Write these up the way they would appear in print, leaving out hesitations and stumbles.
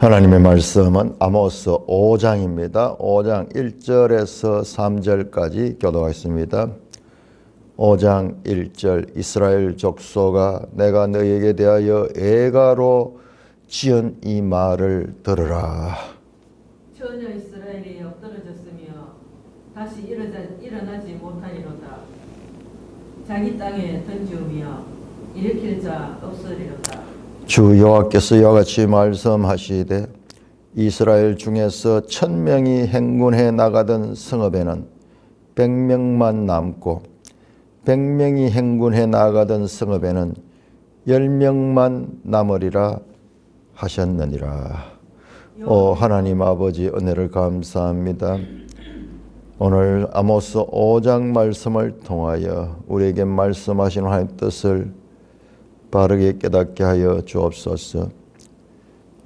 하나님의 말씀은 아모스 5장입니다. 5장 1절에서 3절까지 교독하겠습니다. 5장 1절 이스라엘 족속아 내가 너희에게 대하여 애가로 지은 이 말을 들으라. 처녀 이스라엘이 엎드러졌으며 다시 일어나지 못하리로다. 자기 땅에 던지우며 일으킬 자 없으리로다. 주 여호와께서 이와 같이 말씀하시되 이스라엘 중에서 1000명이 행군해 나가던 성읍에는 100명만 남고 100명이 행군해 나가던 성읍에는 10명만 남으리라 하셨느니라. 오 하나님 아버지 은혜를 감사합니다. 오늘 아모스 5장 말씀을 통하여 우리에게 말씀하신 하나님의 뜻을 바르게 깨닫게 하여 주옵소서.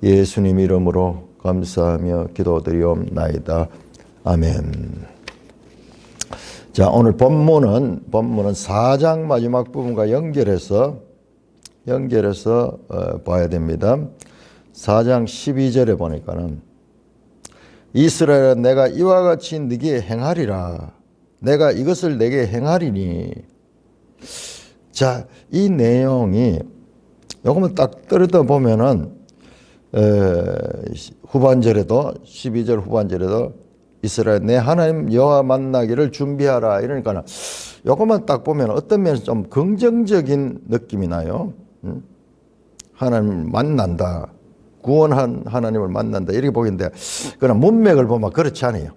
예수님 이름으로 감사하며 기도드리옵나이다. 아멘. 자, 오늘 본문은 4장 마지막 부분과 연결해서 봐야 됩니다. 4장 12절에 보니까는 이스라엘아 내가 이와 같이 네게 행하리라. 내가 이것을 내게 행하리니. 자, 이 내용이 요거만 딱 떨어져 보면은 후반절에도 12절 후반절에도 이스라엘 내 하나님 여호와 만나기를 준비하라 이러니까는 요거만 딱 보면 어떤 면에서 좀 긍정적인 느낌이 나요. 하나님을 만난다. 구원한 하나님을 만난다. 이렇게 보이는데 그러나 문맥을 보면 그렇지 않아요.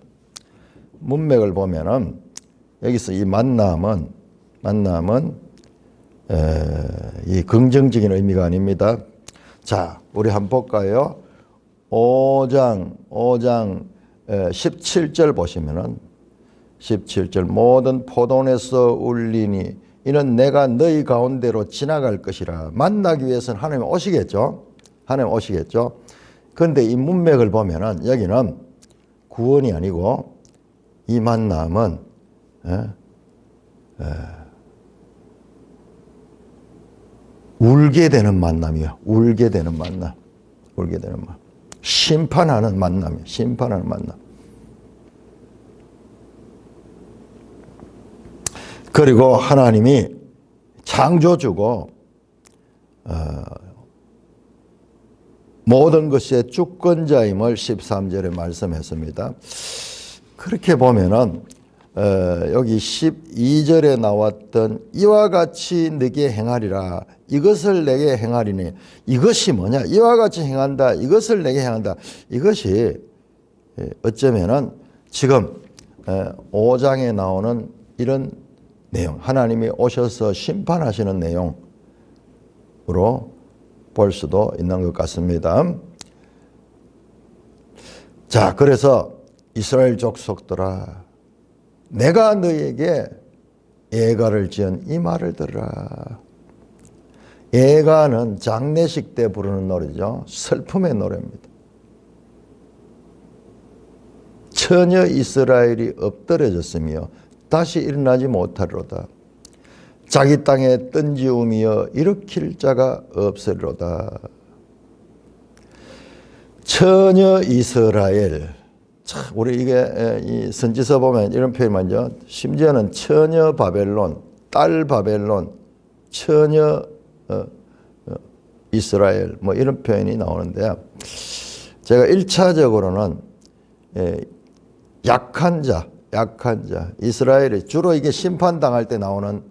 문맥을 보면은 여기서 이 만남은 이 긍정적인 의미가 아닙니다. 자, 우리 한번 볼까요? 5장 17절 보시면은 17절 모든 포도원에서 울리니 이는 내가 너희 가운데로 지나갈 것이라. 만나기 위해서는 하나님 오시겠죠. 하나님 오시겠죠. 그런데 이 문맥을 보면은 여기는 구원이 아니고 이 만남은 울게 되는 만남이요. 울게 되는 만남. 심판하는 만남이요. 심판하는 만남. 그리고 하나님이 창조주고 모든 것의 주권자임을 13절에 말씀했습니다. 그렇게 보면은 여기 12절에 나왔던 이와 같이 네게 행하리라. 이것을 내게 행하리니. 이것이 뭐냐? 이와 같이 행한다. 이것을 내게 행한다. 이것이 어쩌면은 지금 5장에 나오는 이런 내용, 하나님이 오셔서 심판하시는 내용으로 볼 수도 있는 것 같습니다. 자, 그래서 이스라엘 족속들아 내가 너희에게 애가를 지은 이 말을 들으라. 애가는 장례식 때 부르는 노래죠. 슬픔의 노래입니다. 처녀 이스라엘이 엎드려졌으며 다시 일어나지 못하리로다. 자기 땅에 던지우며 일으킬 자가 없으리로다. 처녀 이스라엘. 참, 우리 이게 이 선지서 보면 이런 표현 많죠. 심지어는 처녀 바벨론, 딸 바벨론, 처녀 이스라엘 뭐 이런 표현이 나오는데요. 제가 1차적으로는 약한 자, 이스라엘이 주로 이게 심판당할 때 나오는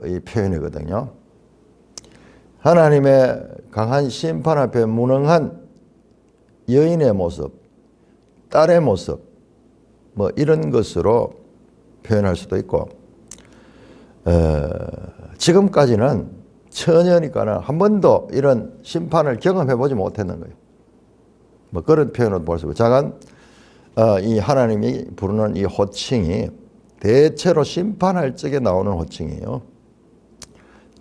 이 표현이거든요. 하나님의 강한 심판 앞에 무능한 여인의 모습, 딸의 모습, 뭐 이런 것으로 표현할 수도 있고, 지금까지는 처녀니까는 한 번도 이런 심판을 경험해 보지 못했는 거예요. 뭐 그런 표현으로 볼 수 있고, 자간 이 하나님이 부르는 이 호칭이 대체로 심판할 적에 나오는 호칭이에요.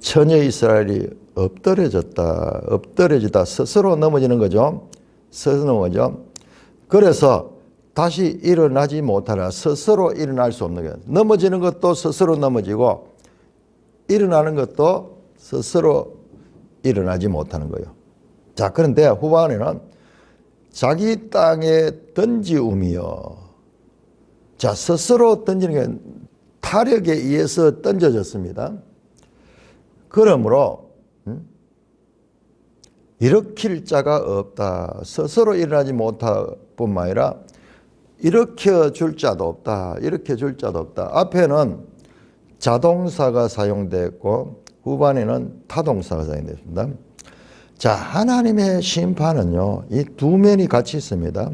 처녀 이스라엘이 엎드려지다 스스로 넘어지는 거죠. 스스로 넘어져. 그래서 다시 일어나지 못하라. 스스로 일어날 수 없는 거예요. 넘어지는 것도 스스로 넘어지고 일어나는 것도 스스로 일어나지 못하는 거예요. 자, 그런데 후반에는 자기 땅에 던지움이요. 자, 스스로 던지는 게 타력에 의해서 던져졌습니다. 그러므로 일으킬 자가 없다. 스스로 일어나지 못할 뿐만 아니라 일으켜 줄 자도 없다. 일으켜 줄 자도 없다. 앞에는 자동사가 사용됐고 후반에는 타동사가 사용됐습니다. 자, 하나님의 심판은요, 이 두 면이 같이 있습니다.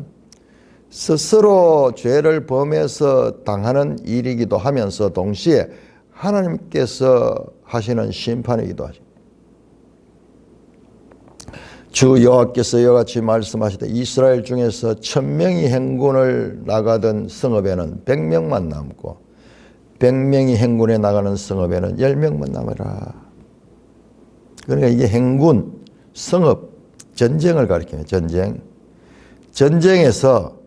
스스로 죄를 범해서 당하는 일이기도 하면서 동시에 하나님께서 하시는 심판이기도 하죠. 주 여호와께서 이와 같이 말씀하시되 이스라엘 중에서 1000명이 행군을 나가던 성읍에는 100명만 남고 100명이 행군에 나가는 성읍에는 10명만 남으라. 그러니까 이게 행군, 성읍, 전쟁을 가리켜요. 전쟁. 전쟁에서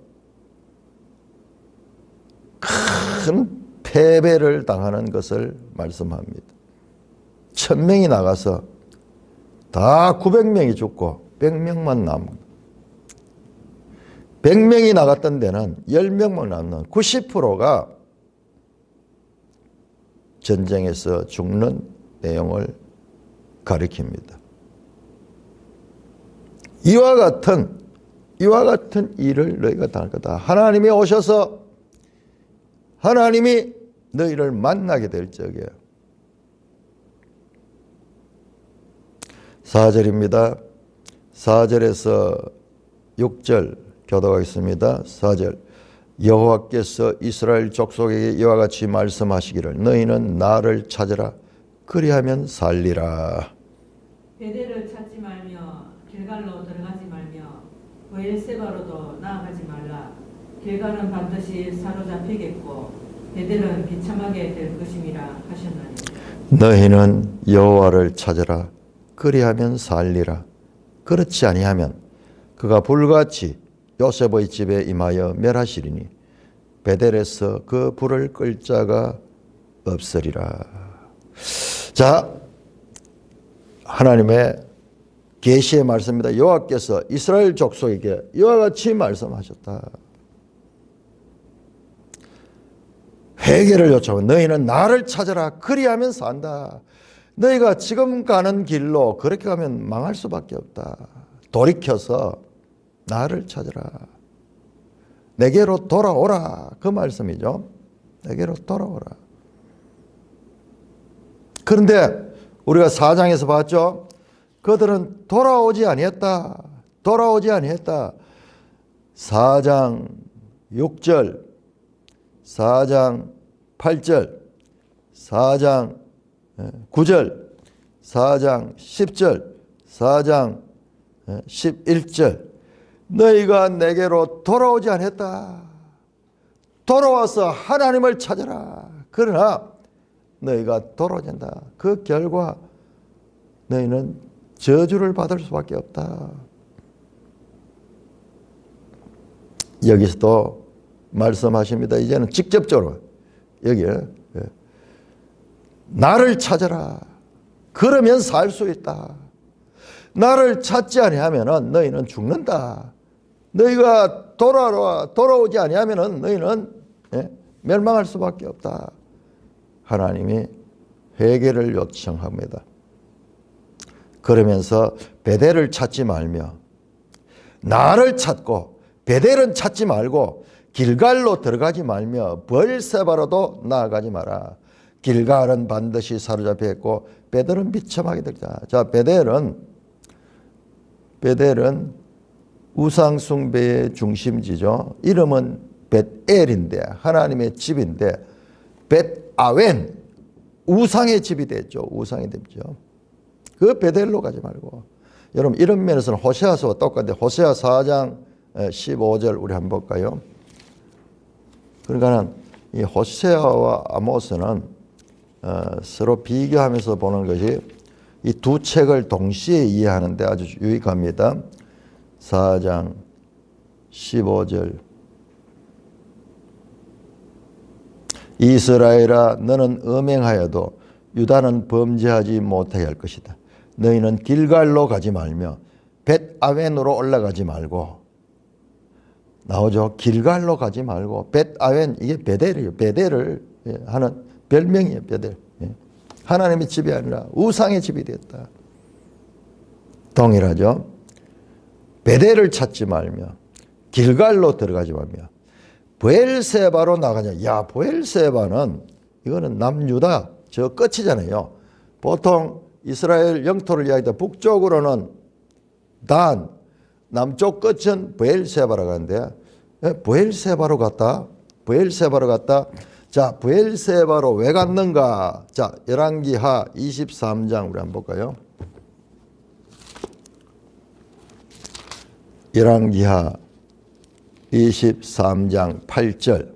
큰 패배를 당하는 것을 말씀합니다. 1000명이 나가서 다 900명이 죽고 100명만 남고 100명이 나갔던 데는 10명만 남는 90%가 전쟁에서 죽는 내용을 가리킵니다. 이와 같은 일을 너희가 당할 거다. 하나님이 오셔서 하나님이 너희를 만나게 될 적이에요. 4절입니다. 4절에서 6절 교독하겠습니다. 4절 여호와께서 이스라엘 족속에게 이와 같이 말씀하시기를 너희는 나를 찾으라 그리하면 살리라. 베델을 찾지 말며 길갈로 들어가지 말며 브엘세바로도 나아가지 말라. 길갈은 반드시 사로잡히겠고 베델은 비참하게 될 것임이라 하셨나니 너희는 여호와를 찾으라 그리하면 살리라. 그렇지 아니하면 그가 불같이 요셉의 집에 임하여 멸하시리니 베델에서 그 불을 끌 자가 없으리라. 자, 하나님의 계시의 말씀입니다. 여호와께서 이스라엘 족속에게 이와 같이 말씀하셨다. 회개를 요청하면 너희는 나를 찾아라 그리하면 산다. 너희가 지금 가는 길로 그렇게 가면 망할 수밖에 없다. 돌이켜서 나를 찾으라. 내게로 돌아오라. 그 말씀이죠. 내게로 돌아오라. 그런데 우리가 4장에서 봤죠. 그들은 돌아오지 아니했다. 돌아오지 아니했다. 4장 6절, 4장 8절, 4장 9절, 4장 10절, 4장 11절 너희가 내게로 돌아오지 않았다. 돌아와서 하나님을 찾아라. 그러나 너희가 돌아오지 않는다. 그 결과 너희는 저주를 받을 수밖에 없다. 여기서도 말씀하십니다. 이제는 직접적으로 여기에 나를 찾아라. 그러면 살 수 있다. 나를 찾지 아니하면 너희는 죽는다. 너희가 돌아오지 아니하면 너희는 멸망할 수밖에 없다. 하나님이 회개를 요청합니다. 그러면서 베델을 찾지 말며 나를 찾고 베델은 찾지 말고 길갈로 들어가지 말며 브엘세바로도 나아가지 마라. 길갈은 반드시 사로잡혀 있고 베델은 비참하게 되리라. 자, 베델은 우상 숭배의 중심지죠. 이름은 벳엘인데 하나님의 집인데 벳아웬 우상의 집이 됐죠. 우상이 됐죠. 그 베델로 가지 말고 여러분 이런 면에서는 호세아서와 똑같은데 호세아 4장 15절 우리 한번 볼까요? 그러니까는 이 호세아와 아모스는 서로 비교하면서 보는 것이 이 두 책을 동시에 이해하는데 아주 유익합니다. 4장 15절 이스라엘아 너는 음행하여도 유다는 범죄하지 못하게 할 것이다. 너희는 길갈로 가지 말며 벳아웬으로 올라가지 말고 나오죠. 길갈로 가지 말고 벳아웬, 이게 베델이에요. 베델을 하는 별명이에요. 베델. 하나님의 집이 아니라 우상의 집이 됐다. 동일하죠. 베델을 찾지 말며 길갈로 들어가지 말며 브엘세바로 나가냐. 야, 브엘세바는 이거는 남유다 저 끝이잖아요. 보통 이스라엘 영토를 이야기할 때 북쪽으로는 단, 남쪽 끝은 브엘세바라고 하는데 브엘세바로 갔다. 브엘세바로 갔다. 자, 브엘세바로 왜 갔는가? 자, 열왕기하 23장 우리 한번 볼까요? 열왕기하 23장 8절.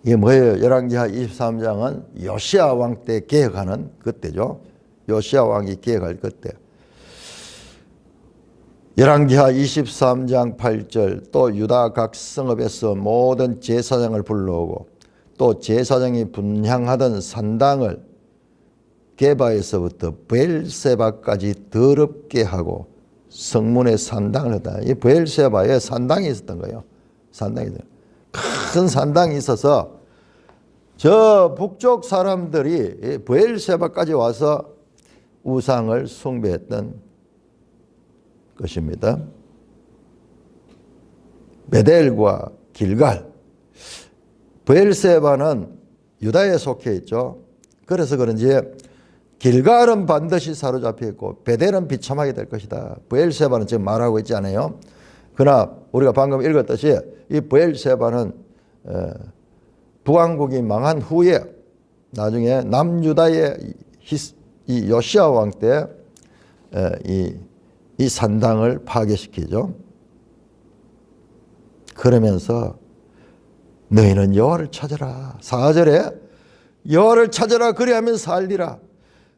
이게 뭐예요? 열왕기하 23장은 요시야 왕 때 개혁하는 그때죠. 요시야 왕이 개혁할 그때. 열왕기하 23장 8절. 또 유다 각 성읍에서 모든 제사장을 불러오고 또 제사장이 분향하던 산당을 게바에서부터 브엘세바까지 더럽게 하고 성문에 산당을 했다. 이 브엘세바에 산당이 있었던 거예요. 산당이 큰 산당이 있어서 저 북쪽 사람들이 브엘세바까지 와서 우상을 숭배했던 것입니다. 베델과 길갈. 브엘세바는 유다에 속해 있죠. 그래서 그런지 길갈은 반드시 사로잡혀 있고 베델은 비참하게 될 것이다. 브엘세바는 지금 말하고 있지 않아요. 그러나 우리가 방금 읽었듯이 이 브엘세바는 북왕국이 망한 후에 나중에 남유다의 이 요시야 왕 때 이 산당을 파괴시키죠. 그러면서 너희는 여호와를 찾아라. 4절에 여호와를 찾아라 그리하면 살리라.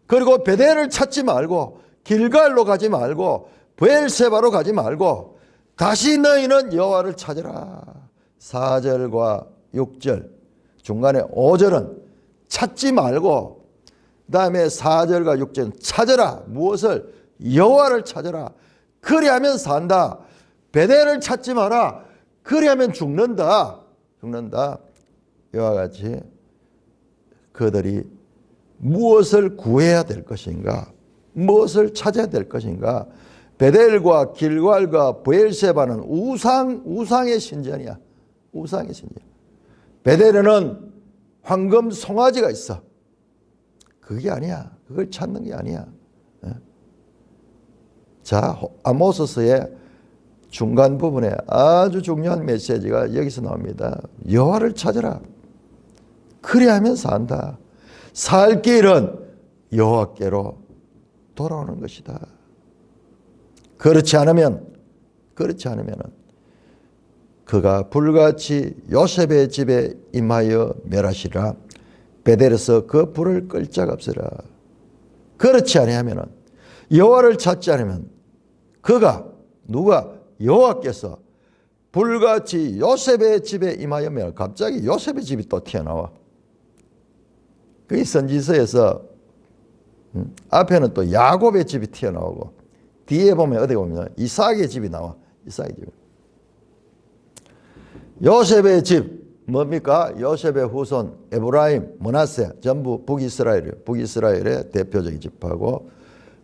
그리고 베델을 찾지 말고 길갈로 가지 말고 브엘세바로 가지 말고 다시 너희는 여호와를 찾아라. 4절과 6절 중간에 5절은 찾지 말고 그다음에 4절과 6절은 찾아라. 무엇을? 여호와를 찾아라. 그리하면 산다. 베델을 찾지 마라. 그리하면 죽는다. 죽는다. 이와 같이 그들이 무엇을 구해야 될 것인가? 무엇을 찾아야 될 것인가? 베델과 길갈과 브엘세바는 우상의 신전이야. 우상의 신전. 베델에는 황금 송아지가 있어. 그게 아니야. 그걸 찾는 게 아니야. 자, 아모스서의 중간 부분에 아주 중요한 메시지가 여기서 나옵니다. 여호와를 찾아라. 그리하면 산다. 살 길은 여호와께로 돌아오는 것이다. 그렇지 않으면 그가 불같이 요셉의 집에 임하여 멸하시라. 베델에서 그 불을 끌 자가 없으라. 그렇지 아니하면 여호와를 찾지 않으면 누가 여호와께서 불같이 요셉의 집에 임하여 멸. 갑자기 요셉의 집이 또 튀어나와. 그 선지서에서 앞에는 또 야곱의 집이 튀어나오고 뒤에 보면 어디 보면 이삭의 집이 나와. 이삭의 집. 요셉의 집 뭡니까? 요셉의 후손 에브라임, 므낫세 전부 북이스라엘의 대표적인 집하고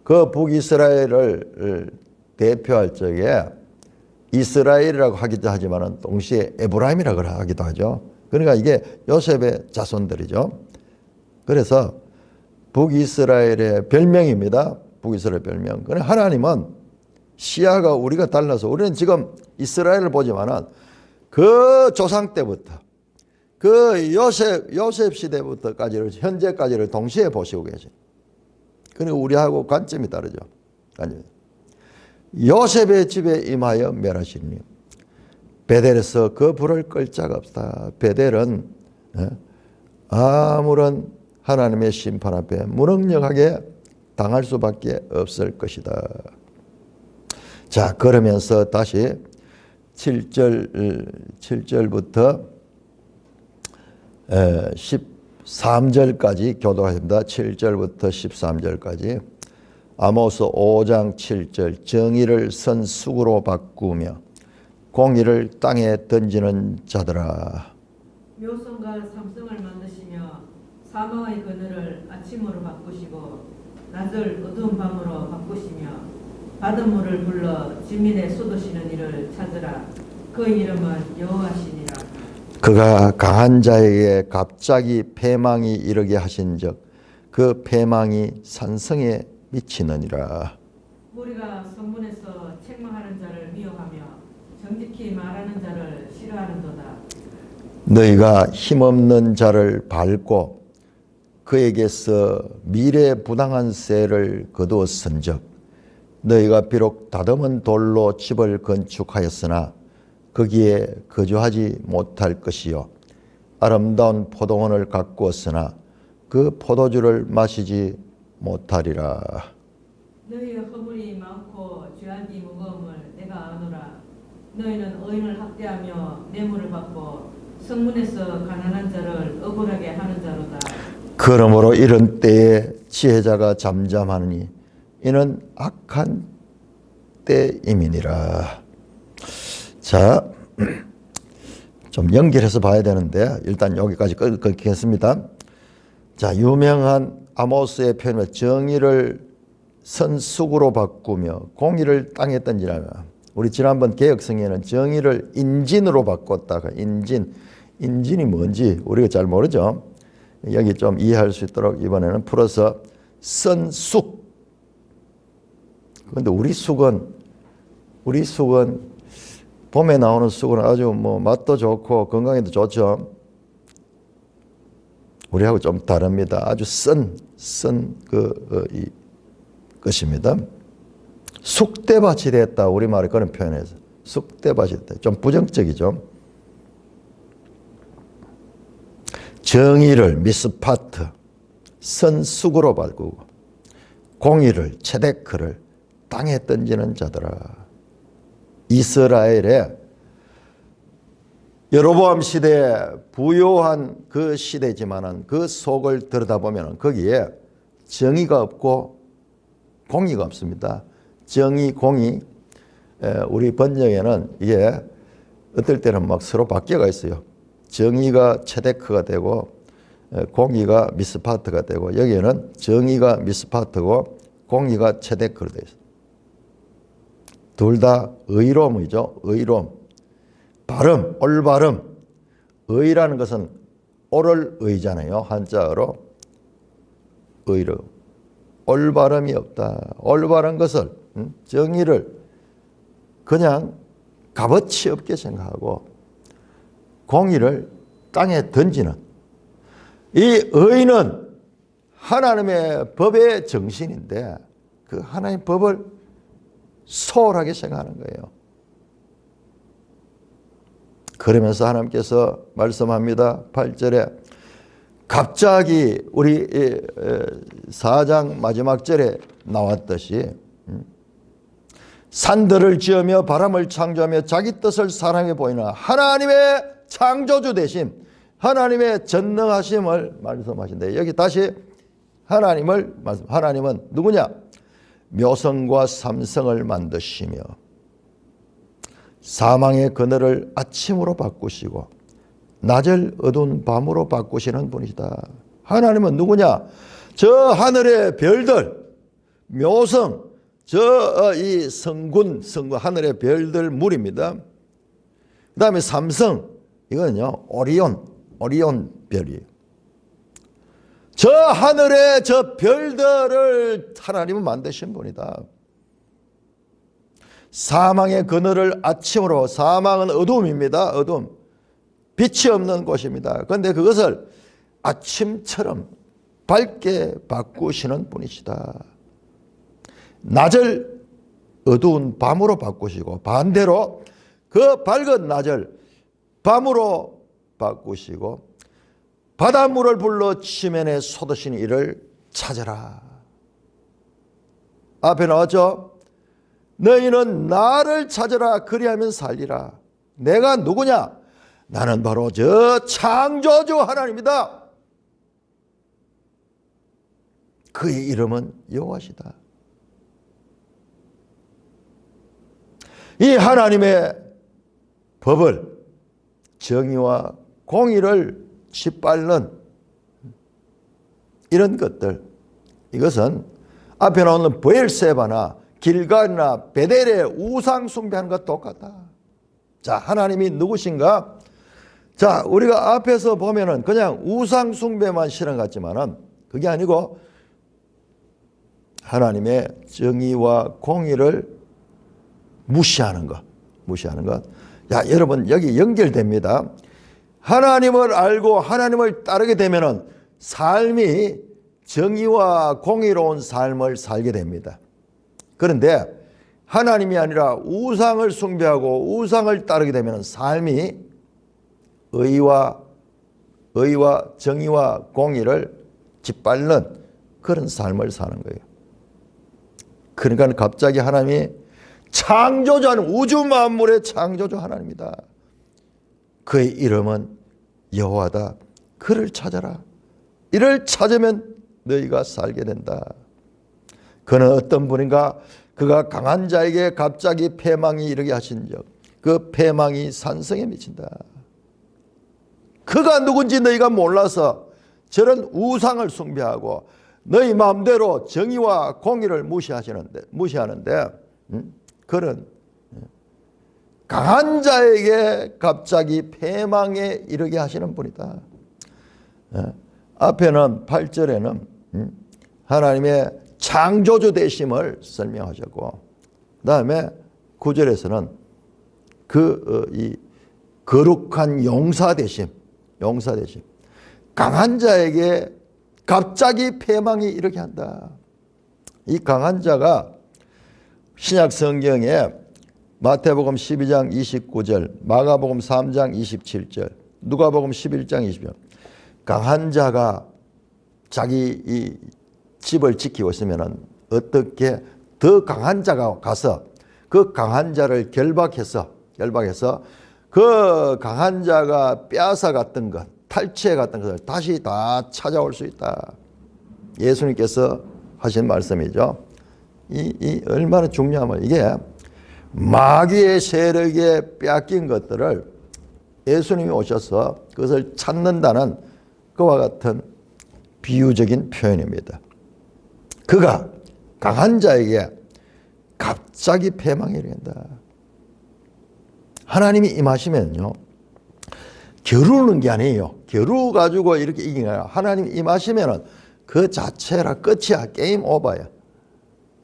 그 북이스라엘을 대표할 적에 이스라엘이라고 하기도 하지만 동시에 에브라임이라고 하기도 하죠. 그러니까 이게 요셉의 자손들이죠. 그래서 북이스라엘의 별명입니다. 북이스라엘 별명. 그러나 하나님은 시야가 우리가 달라서 우리는 지금 이스라엘을 보지만은 그 조상 때부터 그 요셉 시대부터까지를 현재까지를 동시에 보시고 계세요. 그러니까 우리하고 관점이 다르죠. 요셉의 집에 임하여 멸하시니 베델에서 그 불을 끌 자가 없다. 베델은 아무런 하나님의 심판 앞에 무능력하게 당할 수밖에 없을 것이다. 자, 그러면서 다시 7절부터 13절까지 교도하십니다. 7절부터 13절까지 아모스 5장 7절 정의를 선숙으로 바꾸며 공의를 땅에 던지는 자들아. 묘성과 삼성을 만드시며 사망의 그늘을 아침으로 바꾸시고 낮을 어두운 밤으로 바꾸시며 바닷 물을 불러 지민에 쏟으시는 이를 찾으라. 그 이름은 여호와시니라. 그가 강한 자에게 갑자기 패망이 이르게 하신즉 그 패망이 산성에 미치느니라. 우리가 성문에서 책망하는 자를 미워하며 정직히 말하는 자를 싫어하는도다. 너희가 힘없는 자를 밟고 그에게서 미래부당한 쇠를 거두었은즉 너희가 비록 다듬은 돌로 집을 건축하였으나 거기에 거주하지 못할 것이요 아름다운 포도원을 가꾸었으나 그 포도주를 마시지 못하리라. 너희의 허물이 많고 죄악이 무거움을 내가 아노라. 너희는 의인을 학대하며 뇌물을 받고 성문에서 가난한 자를 억울하게 하는 자로다. 그러므로 이런 때에 지혜자가 잠잠하느니 이는 악한 때임이니라. 자, 좀 연결해서 봐야 되는데 일단 여기까지 끊겠습니다. 자, 유명한 아모스의 표현은 정의를 선숙으로 바꾸며 공의를 땅에 던지라. 우리 지난번 개혁성에는 정의를 인진으로 바꿨다가 인진이 뭔지 우리가 잘 모르죠. 여기 좀 이해할 수 있도록 이번에는 풀어서 선숙. 그런데 우리 쑥은 봄에 나오는 쑥은 아주 뭐 맛도 좋고 건강에도 좋죠. 우리하고 좀 다릅니다. 아주 것입니다. 쑥대밭이 됐다. 우리말에 그런 표현에서 쑥대밭이 됐다. 좀 부정적이죠. 정의를 미스파트, 선쑥으로 바꾸고 공의를 체데크를 땅에 던지는 자들아. 이스라엘의 여로보암 시대에 부요한 그 시대지만은 그 속을 들여다보면 거기에 정의가 없고 공의가 없습니다. 정의, 공의, 우리 번역에는 이게 어떨 때는 막 서로 바뀌어가 있어요. 정의가 체데크가 되고 공의가 미스파트가 되고 여기에는 정의가 미스파트고 공의가 체데크로 되어 있어요. 둘 다 의로움이죠. 의로움. 발음, 올바름. 의라는 것은 옳을 의잖아요. 한자어로. 의로. 올바름이 없다. 올바른 것을, 정의를 그냥 값어치 없게 생각하고 공의를 땅에 던지는 이 의는 하나님의 법의 정신인데 그 하나님의 법을 소홀하게 생각하는 거예요. 그러면서 하나님께서 말씀합니다. 8절에 갑자기 우리 4장 마지막 절에 나왔듯이 산들을 지으며 바람을 창조하며 자기 뜻을 사람에 보이는 하나님의 창조주 되심, 하나님의 전능하심을 말씀하신다. 여기 다시 하나님은 누구냐? 묘성과 삼성을 만드시며 사망의 그늘을 아침으로 바꾸시고 낮을 어두운 밤으로 바꾸시는 분이시다. 하나님은 누구냐? 저 하늘의 별들, 묘성, 이 성군, 하늘의 별들 물입니다. 그 다음에 삼성, 이거는요, 오리온 별이에요. 저 하늘의 저 별들을 하나님은 만드신 분이다. 사망의 그늘을 아침으로, 사망은 어둠입니다. 어둠. 빛이 없는 곳입니다. 그런데 그것을 아침처럼 밝게 바꾸시는 분이시다. 낮을 어두운 밤으로 바꾸시고 반대로 그 밝은 낮을 밤으로 바꾸시고 바닷물을 불러 지면에 쏟으신 이를 찾으라. 앞에 나왔죠? 너희는 나를 찾으라. 그리하면 살리라. 내가 누구냐? 나는 바로 저 창조주 하나님이다. 그의 이름은 여호와시다. 이 하나님의 법을, 정의와 공의를 짓밟는 이런 것들, 이것은 앞에 나오는 브엘세바나 길갈이나 베델의 우상 숭배하는 것 똑같다. 자, 하나님이 누구신가? 자, 우리가 앞에서 보면은 그냥 우상 숭배만 실현 같지만은 그게 아니고 하나님의 정의와 공의를 무시하는 것. 야, 여러분, 여기 연결됩니다. 하나님을 알고 하나님을 따르게 되면은 삶이 정의와 공의로운 삶을 살게 됩니다. 그런데 하나님이 아니라 우상을 숭배하고 우상을 따르게 되면 삶이 의와 정의와 공의를 짓밟는 그런 삶을 사는 거예요. 그러니까 갑자기 하나님이 창조자는 우주 만물의 창조주 하나님이다. 그의 이름은 여호와다. 그를 찾아라. 이를 찾으면 너희가 살게 된다. 그는 어떤 분인가? 그가 강한 자에게 갑자기 패망이 이르게 하신 적, 그 패망이 산성에 미친다. 그가 누군지 너희가 몰라서 저런 우상을 숭배하고 너희 마음대로 정의와 공의를 무시하는데 그런 강한 자에게 갑자기 패망에 이르게 하시는 분이다. 앞에는 8절에는 하나님의 창조주 되심을 설명하셨고, 그 다음에 9절에서는 이 거룩한 용사 되심. 강한 자에게 갑자기 패망이 이르게 한다. 이 강한 자가 신약 성경에 마태복음 12장 29절, 마가복음 3장 27절, 누가복음 11장 20절, 강한 자가 자기 이 집을 지키고 있으면 어떻게 더 강한 자가 가서 그 강한 자를 결박해서 그 강한 자가 빼앗아 갔던 것, 탈취해 갔던 것을 다시 다 찾아올 수 있다. 예수님께서 하신 말씀이죠. 이 얼마나 중요하면 이게 마귀의 세력에 빼앗긴 것들을 예수님이 오셔서 그것을 찾는다는 그와 같은 비유적인 표현입니다. 그가 강한 자에게 갑자기 패망이 이른다. 하나님이 임하시면요, 겨루는 게 아니에요. 겨루 가지고 이렇게 이긴 거야. 하나님이 임하시면은 그 자체라 끝이야. 게임 오버야.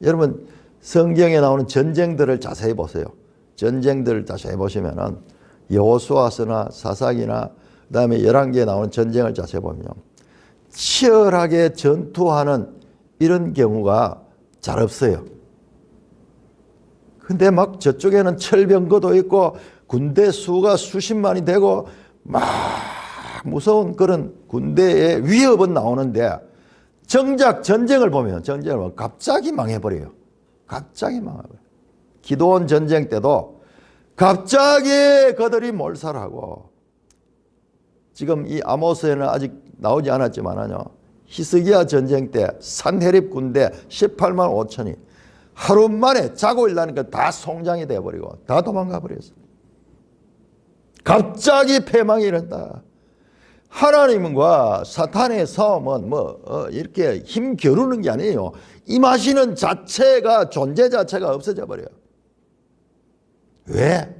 여러분, 성경에 나오는 전쟁들을 자세히 보세요. 전쟁들을 자세히 보시면은 여호수아서나 사사기나 그다음에 열왕기에 나오는 전쟁을 자세히 보면 치열하게 전투하는 이런 경우가 잘 없어요. 근데 막 저쪽에는 철병거도 있고 군대 수가 수십만이 되고 막 무서운 그런 군대의 위협은 나오는데 정작 전쟁을 보면 갑자기 망해버려요. 갑자기 망해버려요. 기드온 전쟁 때도 갑자기 그들이 몰살하고, 지금 이 아모스에는 아직 나오지 않았지만요, 히스기야 전쟁 때 산헤립 군대 18만 5천이 하루 만에 자고 일어나니까 다 송장이 되어버리고 다 도망가 버렸어. 갑자기 패망이 일어난다. 하나님과 사탄의 싸움은 이렇게 힘 겨루는 게 아니에요. 임하시는 자체가, 존재 자체가 없어져 버려요. 왜?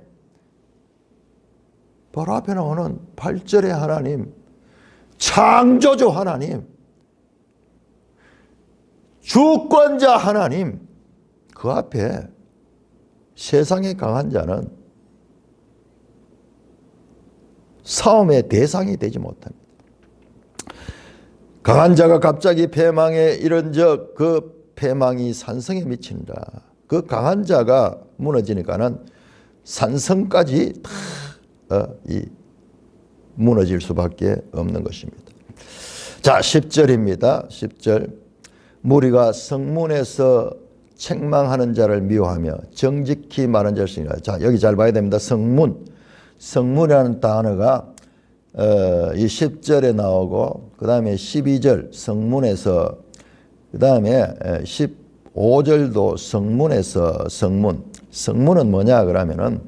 바로 앞에 나오는 8절의 하나님, 창조주 하나님, 주권자 하나님, 그 앞에 세상에 강한 자는 싸움의 대상이 되지 못합니다. 강한 자가 갑자기 패망에 이른 적 그 패망이 산성에 미친다. 그 강한 자가 무너지니까는 산성까지 다 무너질 수밖에 없는 것입니다. 자, 10절입니다. 10절. 무리가 성문에서 책망하는 자를 미워하며 정직히 말하는 자였으니라. 자, 여기 잘 봐야 됩니다. 성문이라는 단어가 이 10절에 나오고, 그 다음에 12절 성문에서, 그 다음에 15절도 성문에서 성문은 뭐냐 그러면은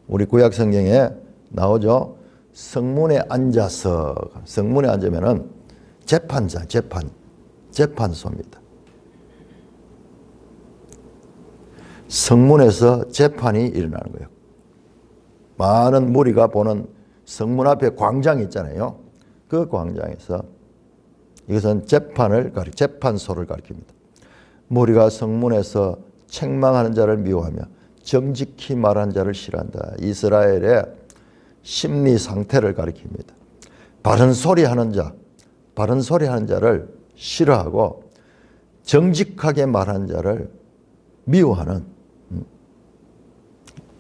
우리 구약 성경에 나오죠. 성문에 앉아서, 성문에 앉으면은 재판자, 재판소입니다. 성문에서 재판이 일어나는 거예요. 많은 무리가 보는 성문 앞에 광장이 있잖아요. 그 광장에서 이것은 재판소를 가리킵니다. 무리가 성문에서 책망하는 자를 미워하며 정직히 말하는 자를 싫어한다. 이스라엘의 심리 상태를 가리킵니다. 바른 소리 하는 자를 싫어하고 정직하게 말하는 자를 미워하는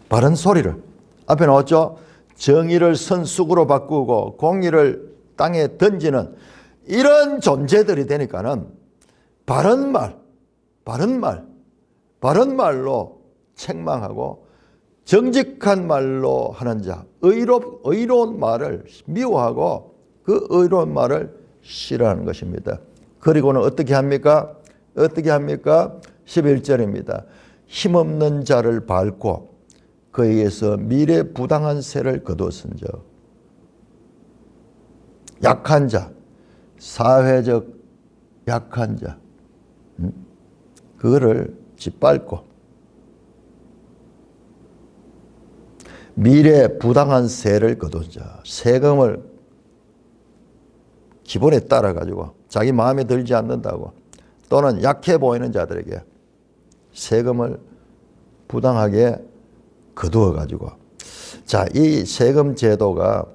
바른 소리를, 앞에 나왔죠. 정의를 선수구로 바꾸고 공의를 땅에 던지는 이런 존재들이 되니까는 바른 말로 책망하고 정직한 말로 하는 자, 의로운 말을 미워하고 그 의로운 말을 싫어하는 것입니다. 그리고는 어떻게 합니까? 11절입니다. 힘없는 자를 밟고 그에게서 미래부당한 세를 거두었은즉, 약한 자, 사회적 약한 자, 그거를 짓밟고 미래부당한 세를 거둔 자, 세금을 기본에 따라 가지고 자기 마음에 들지 않는다고, 또는 약해 보이는 자들에게 세금을 부당하게 거두어 가지고, 자, 이 세금 제도가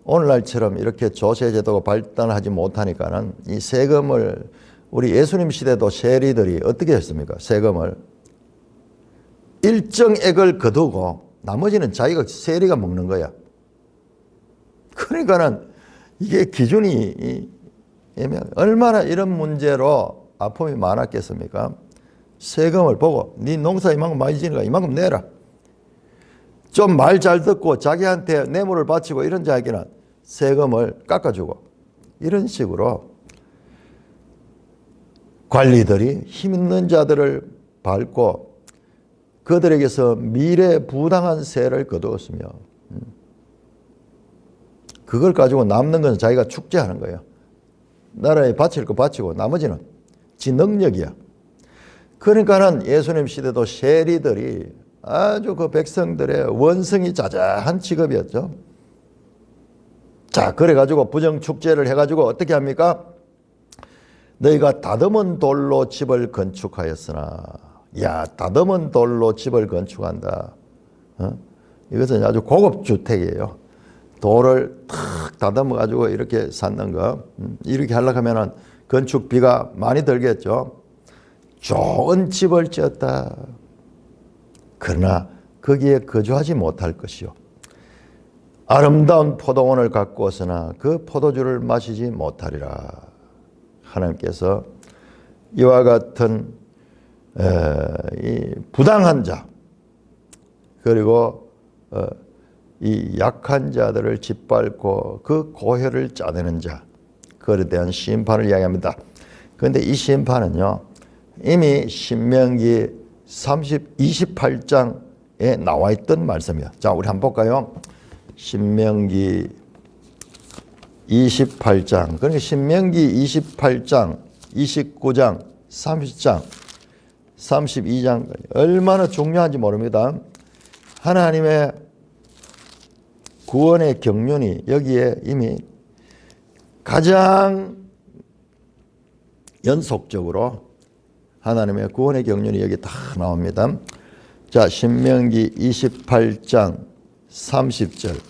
오늘날처럼 이렇게 조세 제도가 발달하지 못하니까는 이 세금을, 우리 예수님 시대도 세리들이 어떻게 했습니까? 세금을 일정액을 거두고 나머지는 자기가 세리가 먹는 거야. 그러니까는 이게 기준이 얼마나 이런 문제로 아픔이 많았겠습니까? 세금을 보고 네 농사 이만큼 많이 지니까 이만큼 내라. 좀 말 잘 듣고 자기한테 뇌물을 바치고 이런 자에게는 세금을 깎아주고, 이런 식으로 관리들이 힘 있는 자들을 밟고 그들에게서 미래부당한 세를 거두었으며, 그걸 가지고 남는 건 자기가 축제하는 거예요. 나라에 바칠 거 바치고 나머지는 지 능력이야. 그러니까는 예수님 시대도 세리들이 아주 그 백성들의 원성이 자자한 직업이었죠. 자, 그래가지고 부정축제를 해가지고 어떻게 합니까? 너희가 다듬은 돌로 집을 건축하였으나, 야, 다듬은 돌로 집을 건축한다. 이것은 아주 고급 주택이에요. 돌을 탁 다듬어가지고 이렇게 쌓는 거. 이렇게 하려고 하면은 건축비가 많이 들겠죠. 좋은 집을 지었다. 그러나 거기에 거주하지 못할 것이요. 아름다운 포도원을 가꾸었으나 그 포도주를 마시지 못하리라. 하나님께서 이와 같은 이 부당한 자, 그리고 이 약한 자들을 짓밟고 그 고혈을 짜내는 자, 그에 대한 심판을 이야기합니다. 그런데 이 심판은요, 이미 신명기 28장에 나와 있던 말씀이에요. 자, 우리 한번 볼까요? 신명기 28장. 그러니까 신명기 28장, 29장, 30장, 32장 얼마나 중요한지 모릅니다. 하나님의 구원의 경륜이 여기에 이미 가장 연속적으로 하나님의 구원의 경륜이 여기 다 나옵니다. 자, 신명기 28장 30절.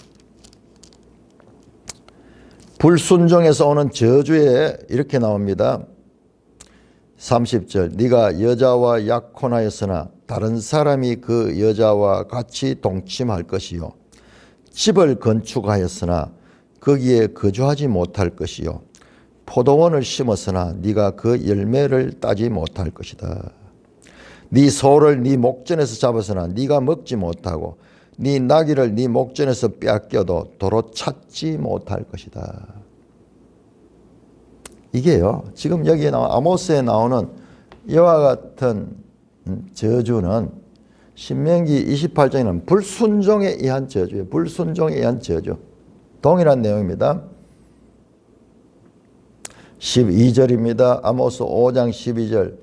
불순종에서 오는 저주에 이렇게 나옵니다. 30절. 네가 여자와 약혼하였으나 다른 사람이 그 여자와 같이 동침할 것이요. 집을 건축하였으나 거기에 거주하지 못할 것이요. 포도원을 심었으나 네가 그 열매를 따지 못할 것이다. 네 소를 네 목전에서 잡았으나 네가 먹지 못하고 네 나귀를 네 목전에서 빼앗겨도 도로 찾지 못할 것이다. 이게요, 지금 여기에 나온 아모스에 나오는 이와 같은 저주는 신명기 28장에는 불순종에 의한 저주예요. 불순종에 의한 저주. 동일한 내용입니다. 12절입니다. 아모스 5장 12절.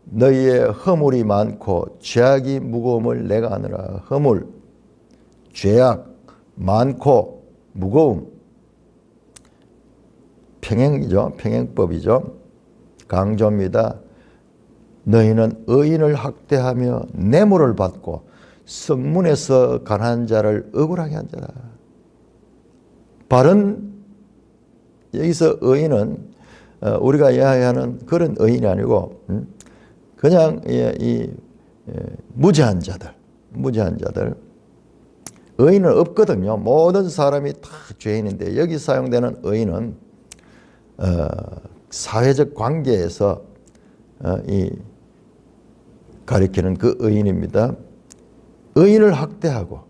너희의 허물이 많고 죄악이 무거움을 내가 아느라. 허물, 죄악, 많고 무거움. 평행이죠. 평행법이죠. 강조입니다. 너희는 의인을 학대하며 뇌물을 받고 성문에서 가난한 자를 억울하게 한 자다. 바른 여기서 의인은 우리가 이야기하는 그런 의인이 아니고 그냥 무죄한 자들, 무죄한 자들. 의인은 없거든요. 모든 사람이 다 죄인인데 여기 사용되는 의인은 사회적 관계에서 가리키는 그 의인입니다. 의인을 학대하고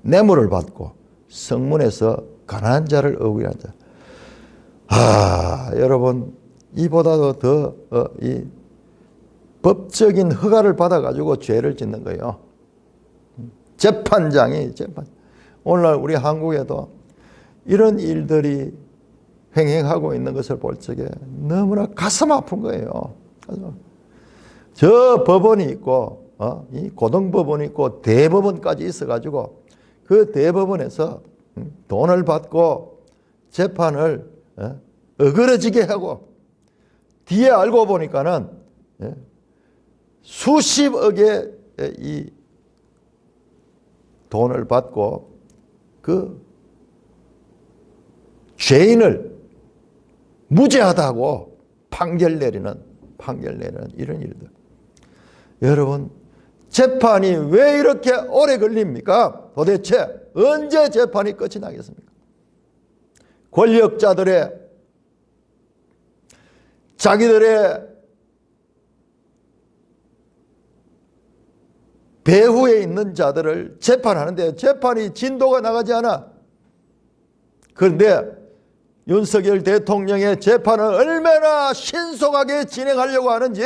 뇌물을 받고 성문에서 가난한 자를 억울히 한 자. 여러분 이보다도 더 이 법적인 허가를 받아가지고 죄를 짓는 거예요. 재판장이 오늘날 우리 한국에도 이런 일들이 횡행하고 있는 것을 볼 적에 너무나 가슴 아픈 거예요. 저 법원이 있고 이 고등법원이 있고 대법원까지 있어가지고 그 대법원에서 돈을 받고 재판을 어그러지게 하고 뒤에 알고 보니까는 수십억의 이 돈을 받고 그 죄인을 무죄하다고 판결 내리는 이런 일들. 여러분 재판이 왜 이렇게 오래 걸립니까? 도대체 언제 재판이 끝이 나겠습니까? 권력자들의 자기들의 배후에 있는 자들을 재판하는데 재판이 진도가 나가지 않아. 그런데 윤석열 대통령의 재판을 얼마나 신속하게 진행하려고 하는지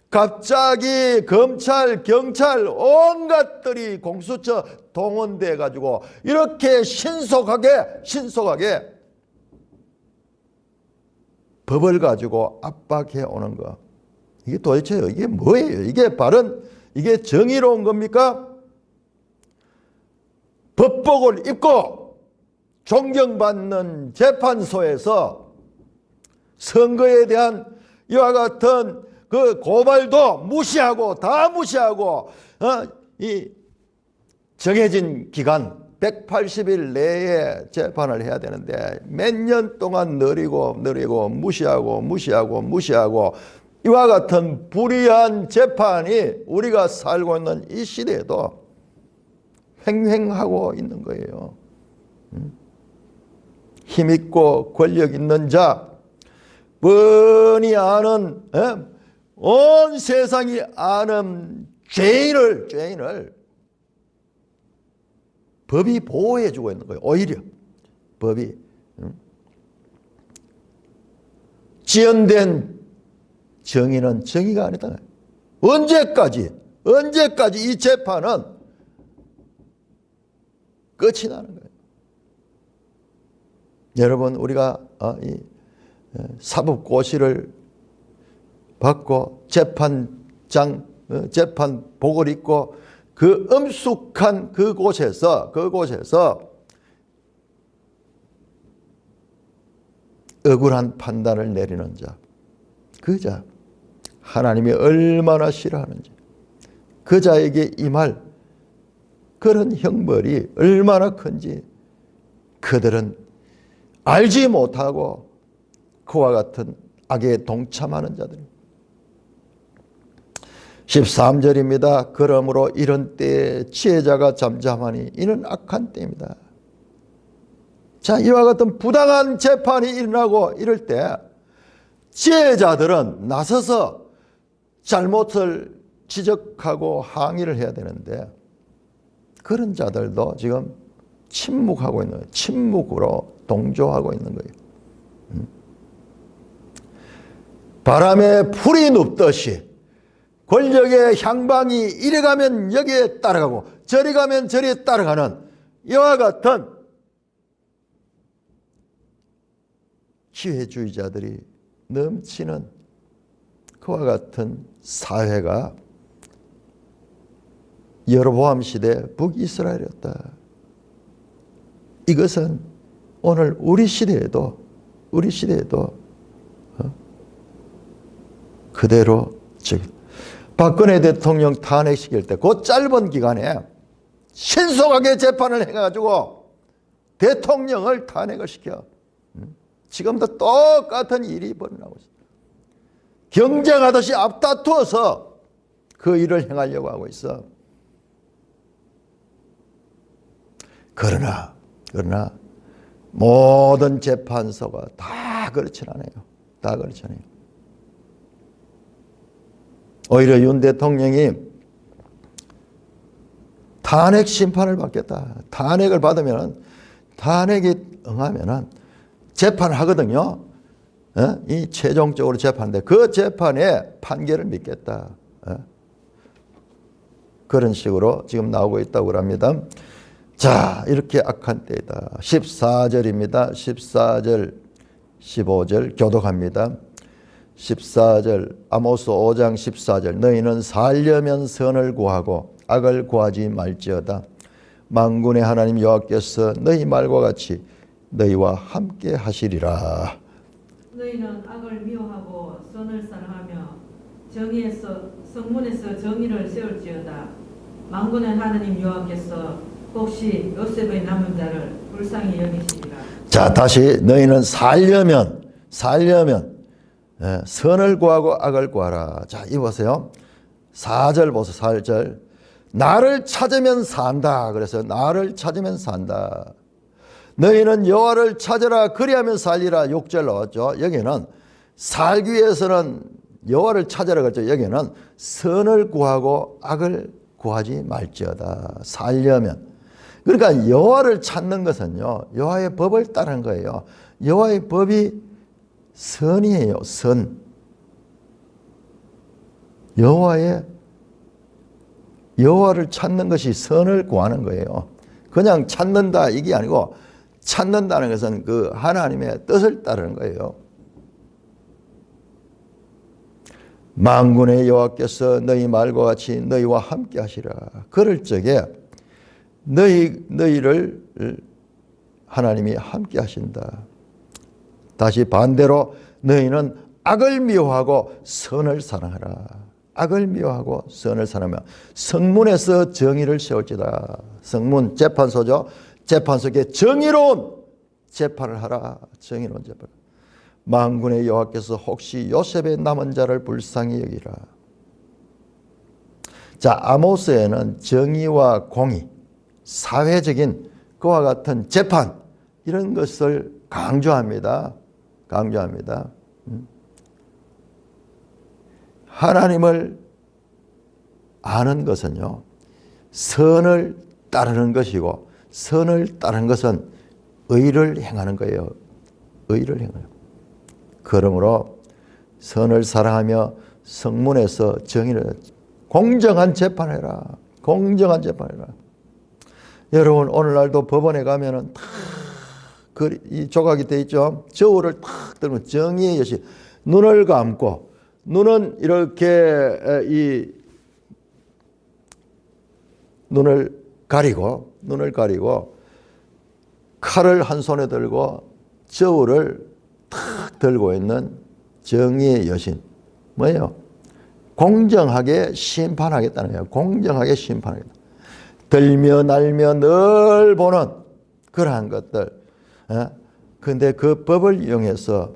갑자기 검찰, 경찰 온갖들이 공수처 동원돼 가지고 이렇게 신속하게 법을 가지고 압박해 오는 거. 이게 도대체 이게 뭐예요? 이게 바른 이게 정의로운 겁니까? 법복을 입고 존경받는 재판소에서 선거에 대한 이와 같은 그 고발도 무시하고 다 무시하고 이 정해진 기간 180일 내에 재판을 해야 되는데 몇 년 동안 느리고 무시하고 이와 같은 불의한 재판이 우리가 살고 있는 이 시대에도 횡행하고 있는 거예요. 힘있고 권력 있는 자, 뻔히 아는 온 세상이 아는 죄인을 법이 보호해 주고 있는 거예요. 오히려 법이 지연된 정의는 정의가 아니다. 언제까지 이 재판은 끝이 나는 거예요. 여러분 우리가 이 사법고시를 받고 재판복을 입고 그 엄숙한 그곳에서 억울한 판단을 내리는 자, 그 자 하나님이 얼마나 싫어하는지, 그 자에게 임할 그런 형벌이 얼마나 큰지 그들은 알지 못하고 그와 같은 악에 동참하는 자들입니다. 13절입니다. 그러므로 이런 때에 지혜자가 잠잠하니 이는 악한 때입니다. 자, 이와 같은 부당한 재판이 일어나고 이럴 때 지혜자들은 나서서 잘못을 지적하고 항의를 해야 되는데 그런 자들도 지금 침묵하고 있는 거예요. 침묵으로 동조하고 있는 거예요. 바람에 풀이 눕듯이 권력의 향방이 이리 가면 여기에 따라가고 저리 가면 저리에 따라가는 이와 같은 기회주의자들이 넘치는 그와 같은 사회가 여로보암 시대 북이스라엘이었다. 이것은 오늘 우리 시대에도 그대로 박근혜 대통령 탄핵시킬 때 그 짧은 기간에 신속하게 재판을 해가지고 대통령을 탄핵을 시켜. 지금도 똑같은 일이 벌어나고 있습니다. 경쟁하듯이 앞다투어서 그 일을 행하려고 하고 있어. 그러나 모든 재판소가 다 그렇진 않아요. 다 그렇지 않아요. 오히려 윤 대통령이 탄핵 심판을 받겠다. 탄핵을 받으면 탄핵이 응하면 재판을 하거든요. 이 최종적으로 재판인데 그 재판에 판결을 믿겠다. 그런 식으로 지금 나오고 있다고 합니다. 자, 이렇게 악한 때이다. 14절입니다. 14절, 15절 교독합니다. 14절, 아모스 5장 14절. 너희는 살려면 선을 구하고 악을 구하지 말지어다. 만군의 하나님 여호와께서 너희 말과 같이 너희와 함께 하시리라. 너희는 악을 미워하고 선을 사랑하며 정의에서 성문에서 정의를 세울지어다. 만군의 하나님 여호와께서 혹시 요셉의 남은 자를 불쌍히 여기시리라. 자, 다시 너희는 살려면 선을 구하고 악을 구하라. 자, 이 보세요. 4절 보세요. 4절. 나를 찾으면 산다. 그래서 나를 찾으면 산다. 너희는 여호와를 찾으라 그리하면 살리라. 6절 나왔죠. 여기는 살기 위해서는 여호와를 찾으라 그랬죠. 여기는 선을 구하고 악을 구하지 말지어다. 살려면. 그러니까 여호와를 찾는 것은요, 여호와의 법을 따르는 거예요. 여호와의 법이 선이에요. 선. 여호와를 찾는 것이 선을 구하는 거예요. 그냥 찾는다 이게 아니고 찾는다는 것은 그 하나님의 뜻을 따르는 거예요. 만군의 여호와께서 너희 말과 같이 너희와 함께 하시라. 그럴 적에 너희를 하나님이 함께 하신다. 다시 반대로 너희는 악을 미워하고 선을 사랑하라. 악을 미워하고 선을 사랑하며 성문에서 정의를 세울지다. 성문 재판소죠. 재판소에 정의로운 재판을 하라. 정의로운 재판. 만군의 여호와께서 혹시 요셉의 남은 자를 불쌍히 여기라. 자, 아모스에는 정의와 공의, 사회적인 그와 같은 재판 이런 것을 강조합니다. 하나님을 아는 것은요, 선을 따르는 것이고 선을 따르는 것은 의를 행하는 거예요. 의를 행하는. 그러므로 선을 사랑하며 성문에서 정의를 공정한 재판해라. 공정한 재판해라. 여러분 오늘날도 법원에 가면은 이 조각이 돼 있죠. 저울을 탁 들면 정의의 여신. 눈을 감고 눈은 이렇게 이 눈을 가리고 칼을 한 손에 들고 저울을 탁 들고 있는 정의의 여신. 뭐예요? 공정하게 심판하겠다는 거예요. 공정하게 심판하겠다. 들며 날며 늘 보는 그러한 것들. 그런데 그 법을 이용해서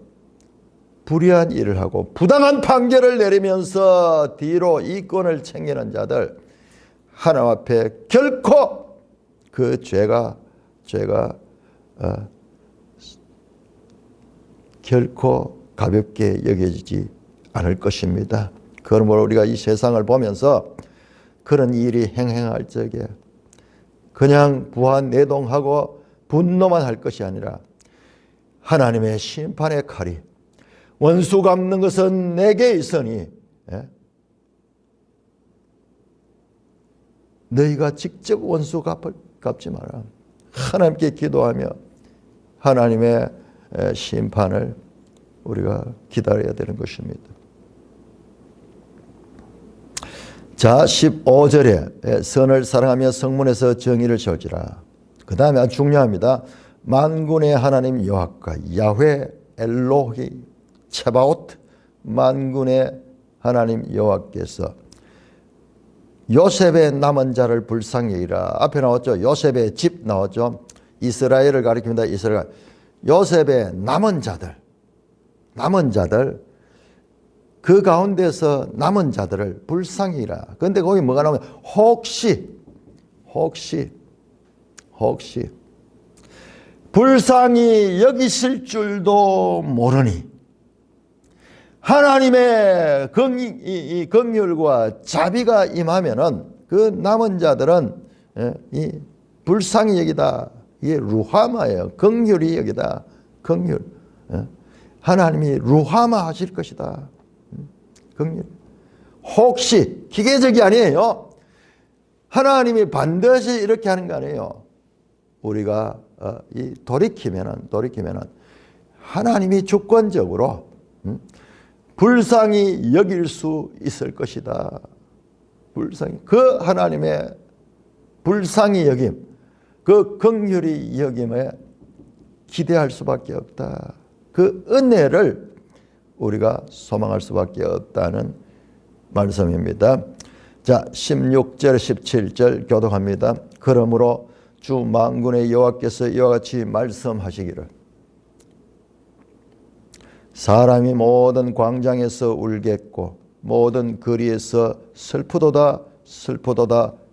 불의한 일을 하고 부당한 판결을 내리면서 뒤로 이권을 챙기는 자들 하나님 앞에 결코 그 죄가 결코 가볍게 여겨지지 않을 것입니다. 그러므로 우리가 이 세상을 보면서 그런 일이 행행할 적에 그냥 부안내동하고 분노만 할 것이 아니라 하나님의 심판의 칼이 원수 갚는 것은 내게 있으니 너희가 직접 원수 갚지 마라. 하나님께 기도하며 하나님의 심판을 우리가 기다려야 되는 것입니다. 자, 15절에 선을 사랑하며 성문에서 정의를 세우지라. 그 다음에 아주 중요합니다. 만군의 하나님 여호와가 야훼 엘로히 체바오트 만군의 하나님 여호와께서 요셉의 남은 자를 불쌍히 여기라. 앞에 나왔죠. 요셉의 집 나왔죠. 이스라엘을 가리킵니다. 이스라엘. 요셉의 남은 자들 그 가운데서 남은 자들을 불쌍히 여기라. 그런데 거기 뭐가 나오면 혹시 불쌍히 여기실 줄도 모르니 하나님의 긍휼과 자비가 임하면은 그 남은 자들은 이 불쌍히 여기다. 이게 루하마예요. 긍휼이 여기다. 긍휼. 하나님이 루하마 하실 것이다. 긍휼. 혹시 기계적이 아니에요. 하나님이 반드시 이렇게 하는 거 아니에요. 우리가 돌이키면은 하나님이 주권적으로 불쌍히 여길 수 있을 것이다. 불쌍히 그 하나님의 불쌍히 여김, 그 긍휼히 여김에 기대할 수밖에 없다. 그 은혜를 우리가 소망할 수밖에 없다는 말씀입니다. 자, 16절 17절 교독합니다. 그러므로 주 만군의 여호와께서 이와 같이 말씀하시기를 사람이 모든 광장에서 울겠고 모든 거리에서 슬프도다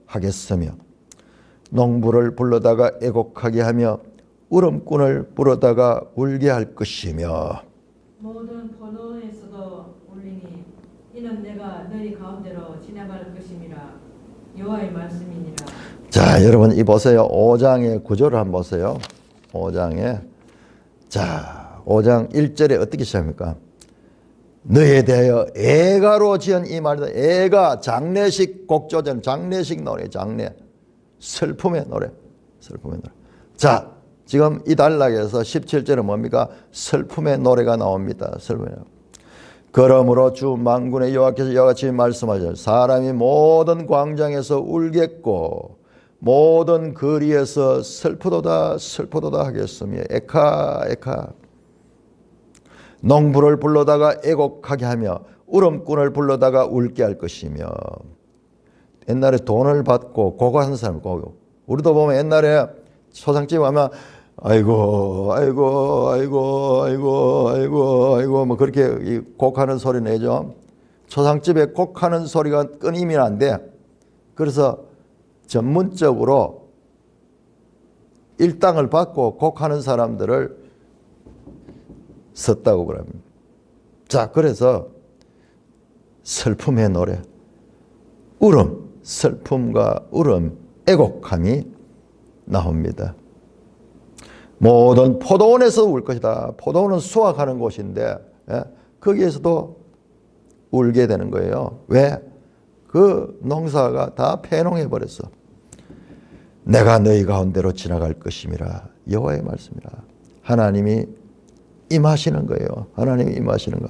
하겠으며 농부를 불러다가 애곡하게 하며 울음꾼을 부르다가 울게 할 것이며 모든 포도원에서도 울리니 이는 내가 너희 가운데로 지나갈 것임이라. 여호와의 말씀이니라. 자, 여러분 이 보세요. 5장의 구조를 한번 보세요. 5장에 자, 5장 1절에 어떻게 시작합니까? 너희에 대하여 애가로 지은 이 말이다. 애가 장례식 곡조전, 장례식 노래, 슬픔의 노래. 자, 지금 이 단락에서 17절은 뭡니까? 슬픔의 노래가 나옵니다. 슬픔의 노래. 그러므로 주 만군의 여호와께서 이와 같이 말씀하시되 사람이 모든 광장에서 울겠고 모든 거리에서 슬프도다 하겠으며 에카 농부를 불러다가 애곡하게 하며 울음꾼을 불러다가 울게 할 것이며. 옛날에 돈을 받고 고고하는 사람, 우리도 보면 옛날에 초상집 가면 아이고 뭐 그렇게 곡하는 소리 내죠. 초상집에 곡하는 소리가 끊이면 안 돼. 그래서 전문적으로 일당을 받고 곡하는 사람들을 썼다고 그럽니다. 자, 그래서 슬픔의 노래, 슬픔과 울음, 애곡함이 나옵니다. 모든 포도원에서 울 것이다. 포도원은 수확하는 곳인데 거기에서도 울게 되는 거예요. 왜? 그 농사가 다 폐농해버렸어. 내가 너희 가운데로 지나갈 것임이라. 여호와의 말씀이라. 하나님이 임하시는 거예요. 하나님이 임하시는 거.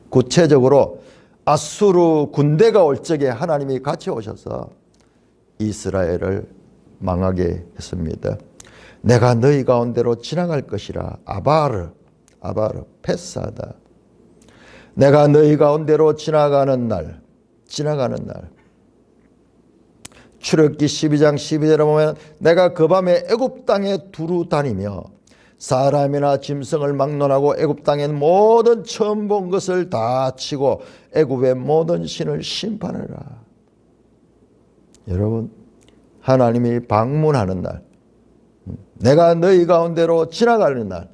구체적으로 아수르 군대가 올 적에 하나님이 같이 오셔서 이스라엘을 망하게 했습니다. 내가 너희 가운데로 지나갈 것이라. 아바르 패스하다. 내가 너희 가운데로 지나가는 날. 출애굽기 12장 12절에 보면 내가 그 밤에 애굽 땅에 두루 다니며 사람이나 짐승을 막론하고 애굽 땅의 모든 처음 본 것을 다 치고 애굽의 모든 신을 심판하라. 여러분, 하나님이 방문하는 날, 내가 너희 가운데로 지나가는 날,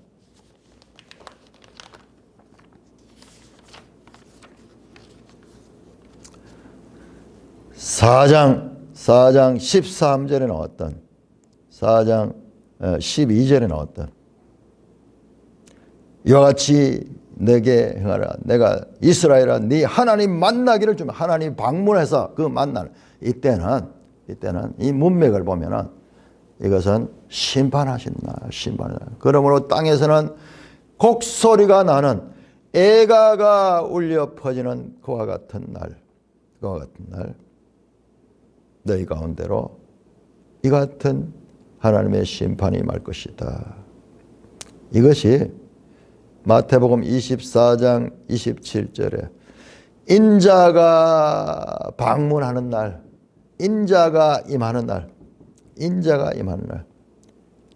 사장 13절에 나왔던 4장 12절에 나왔던 이와 같이 내게 행하라. 내가 이스라엘아 네 하나님 만나기를 주면 하나님 방문해서 그 만나는 이때는 이때는 이 문맥을 보면은 이것은 심판하신 날, 심판의 날. 그러므로 땅에서는 곡소리가 나는 애가가 울려 퍼지는 그와 같은 날, 너희 가운데로 이 같은 하나님의 심판이 임할 것이다. 이것이 마태복음 24장 27절에 인자가 방문하는 날, 인자가 임하는 날,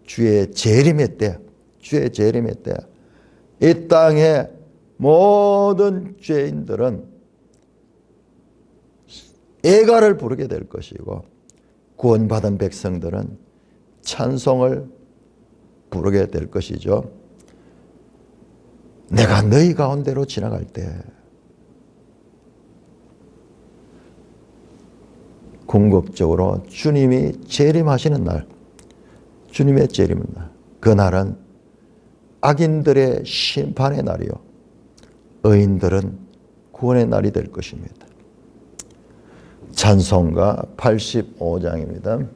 주의 재림의 때, 이 땅의 모든 죄인들은 애가를 부르게 될 것이고 구원받은 백성들은 찬송을 부르게 될 것이죠. 내가 너희 가운데로 지나갈 때 궁극적으로 주님이 재림하시는 날, 주님의 재림의 날, 그날은 악인들의 심판의 날이요 의인들은 구원의 날이 될 것입니다. 찬송가 85장입니다.